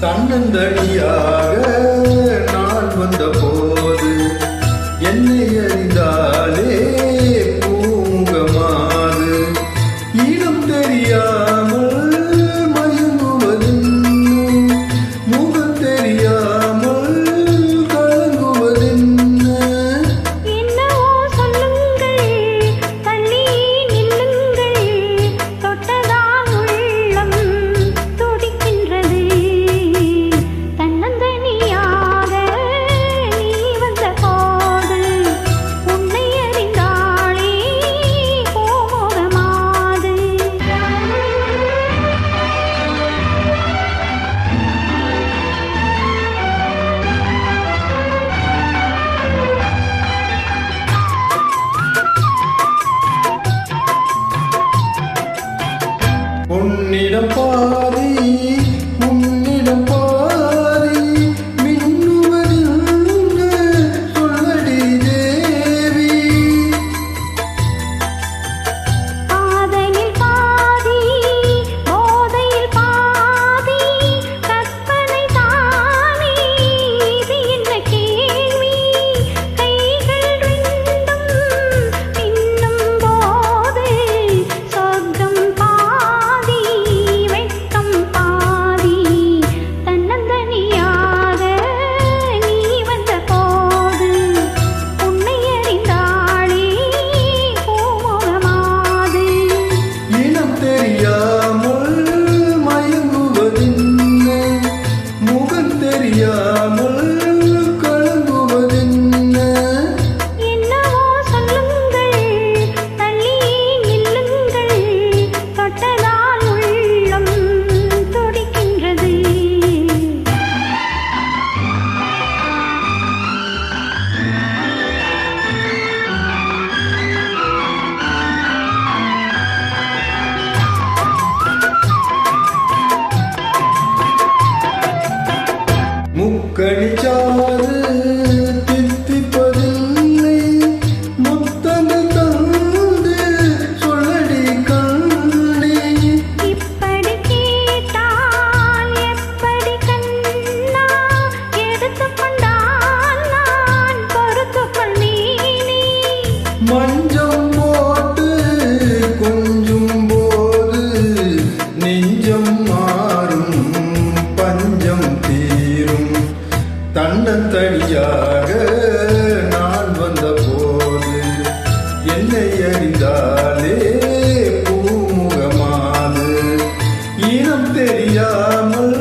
தன்னந்தனியாக நான் வந்த போது என்னை அறிந்தாலே பூமுகமாது இனம் தெரியாமல் மயங்குவதென்னும் முகம் தெரியாமல் கலங்குவதென்ன. என்னவோ சொல்லுங்கள், தள்ளி நில்லுங்கள், தொட்டதால் உள்ளம் துடிக்கின்றது. தன்னந்தனியாக நீ வந்த போது உன்னை அறிந்தாளே பூமுகமாது. உன்னிடம் பாதி உன்னிடம் பாதி மின்னுவதென்று சொல்லடி தேவி. பாதையில் பாதி, போதையில் பாதி, கற்பனை தானே இது என்ன கேள்வி? கைகள் ரெண்டும் பின்னும் போது சொர்க்கம் பாதி, வெட்கம் பாதி. தன்னந்தனியாக நீ வந்த போது உன்னை அறிந்தாளே பூமுகமாது. இனம் தெரியாமல் மயங்குவதென்ன முகம் தெரியாமல் கலங்குவதென்ன. என்னவோ சொல்லுங்கள், தள்ளி நில்லுங்கள், தொட்டதால் உள்ளம் துடிக்கின்றது. முக்கணிச்சாறு தித்திப்பதில்லை முத்தங்கள் தந்து சொல்லடி கண்ணே. இப்படி கேட்டால் எப்படி கண்ணா? எடுத்துக்கொண்டால் நான் பொறுத்துக்கொள்வேனே. மஞ்சம் போட்டு கொஞ்சும் போது நெஞ்சம் மாறும் பஞ்சம் தீரும். தன்னந்தனியாக நான் வந்த போது என்னை அறிந்தாலே பூமுகமாது இனம் தெரியாமல்